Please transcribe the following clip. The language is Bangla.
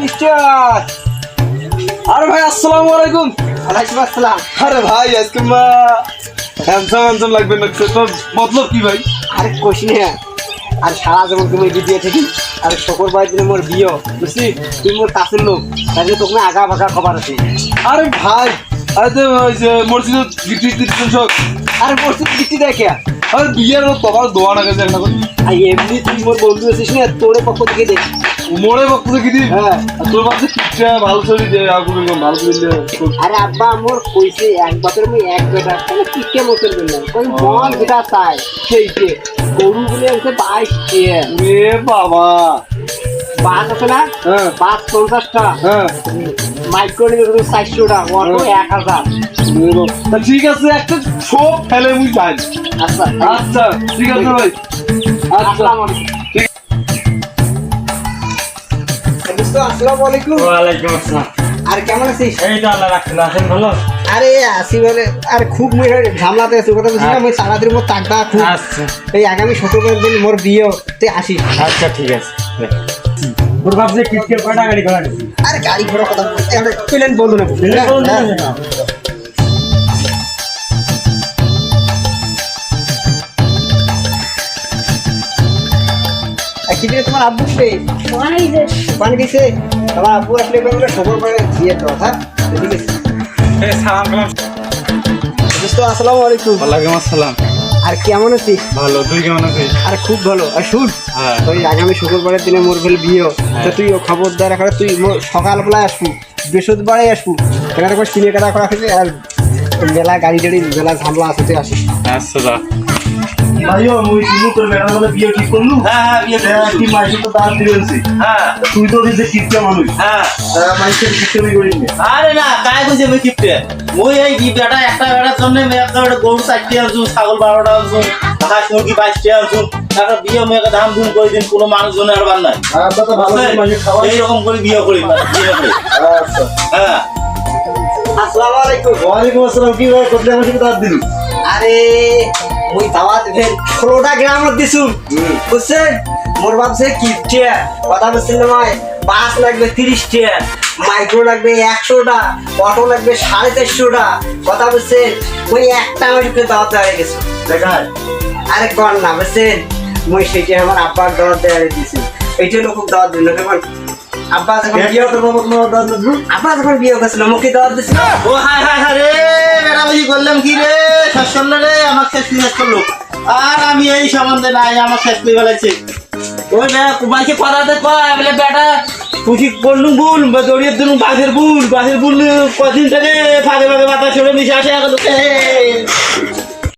মিস্টার। আরে ভাই আসসালামু আলাইকুম। ওয়ালাইকুম আসসালাম। আরে ভাই আজকে হ্যান্ডসাম হ্যান্ডসাম লাগবে না তোর মতলব কি ভাই? আরে কোশি না, আর সারা যেমন তুমি দিয়ে থাকি, আর শুক্রবার দিনে মোর বিয়ে বুঝছি, তুই মোর কাছের লোক, তাহলে তোকে আগা বাগা খবর আছে। আরে ভাই আরে তো ওই যে মসজিদ গিফট সব। আরে মসজিদ দিচ্ছি দেখে, আরে বিয়ের তোমার দোয়া না গেছে একটা করে। আর এমনি তুই মোর বন্ধু আছিস না, তোরে পক্ষ থেকে দেখ। মোড়ে বক্তব্য কি দিই? হ্যাঁ। তোর বাচ্চা কিপটা ভালো চলি যে আগুন ভালো দিলে। আরে আব্বা মোর কইছে এক বছর আমি এক বেটা কেন কিকে মোটের জন্য ওই মন যেটা চাই সেইটে গরু গুলো আছে 22 এ বাবা। বাস আছে না, হ্যাঁ। বাস 50টা, হ্যাঁ মাইক্রো নিবে 400টা, অটো 1000। তা ঠিক আছে একটা সব ফেলে মুই যাই। আচ্ছা আচ্ছা ঠিক আছে ভাই। আচ্ছা আসসালামু আলাইকুম। আসসালামু আলাইকুম। ওয়ালাইকুম আসসালাম। আর কেমন আছিস? এই তো আল্লাহ রাখছিল, আছেন ভালো? আরে আসি বলে আর খুব ঝামলাতে আছি, কথা বলছি না মই সারাদিন মোর তাকদা খুব। আচ্ছা এই আগামী শুক্রবার দিন মোর বিয়ে, তুই আসিস। আচ্ছা ঠিক আছে। তোর ভাবছে কিটকে কয়টা গাড়ি ঘোড়া নিছি? আরে গাড়ি ঘোড়া কথা বলতে আমরা প্লেন বন্ধু নেবো। কি দিনে তোমার আব্বু কে পানি দিছে? তোমার আব্বু আসলে বলে শুক্রবার দিয়ে তো হ্যাঁ ঠিক আছে। সালাম কালাম। দোস্ত আসসালামু আলাইকুম। ওয়ালাইকুম আসসালাম। আর কেমন আছিস? ভালো, তুই কেমন আছিস? আর খুব ভালো। আর শুন, হ্যাঁ। ওই আগামী শুক্রবারের দিনে মোর ফেলে বিয়ে, তো তুই খবরদার রাখা, তুই সকালবেলায় আসবো, বৃহস্পতিবারে আসবো, এখানে দেখো কিনে কাটা করা আছে, আর মেলা গাড়ি টাড়ি মেলা ঝামলা আছে, তুই আসিস। আচ্ছা যা। ভাইও মুই তুমি তোর বেটার বলে বিয়ে ঠিক করলু। হ্যাঁ বিয়ে কি মাইকে তো দাঁত দিয়েছি। হ্যাঁ তুই তো দিতে কিপটা মানুষ। হ্যাঁ। মাইকের কিপটা করি না। আরে না কাই কইছে আমি কিপটে। মই এই বেটা একটা বেটার জন্য আমি একটা গরু 4টি আনছু, ছাগল 12টা আনছু, হাঁস মুরগি 22টি আনছু। তারপর বিয়ে মেয়েকে ধাম ধুম করে দিন, কোনো মানুষজনের আর বান নাই। আচ্ছা তো ভালো মাইকে খাওয়া। এইরকম করে বিয়ে করি বিয়ে করি। আচ্ছা। হ্যাঁ আসসালামু আলাইকুম। ওয়ালাইকুম আসসালাম। কি ভাই করতে আমার সাথে দাঁত দিলু? আরে ওই দাওয়াত ফের 16টা গ্রাম দিছু বুঝছেন, মোর ভাবছে কিপটিয়া কথা বলছেন না, মাই বাস লাগবে 30টা, মাইক্রো লাগবে 100টা, অটো লাগবে 450টা, কথা বলছেন ওই একটা আমার দাওয়াত দেওয়া গেছে। দেখায়। আরে কর না বুঝছেন, মই সেটা আমার আব্বার দাওয়াত দেওয়া দিয়েছি, এইটা লোক দাওয়াত দিল কেমন। আব্বা যখন বিয়ে হতো, আব্বা যখন বিয়ে করছিল মুখে দাওয়াত দিছিল। ও হায় হায় হায় রে, বেটা বুঝি করলাম কি রে, শেষ করলো রে, আমার শেষ করলো। আর আমি এই সম্বন্ধে নাই, আমার শেষ করে ফেলাইছে। ওই কুমাইকে পড়াতে কয় বলে বেটা খুশি করলুম ভুল, দড়িয়ে দিলুম বাঘের ভুল কদিন থেকে ফাঁকে ফাঁকে মাথা ছেড়ে মিশে আসে এখন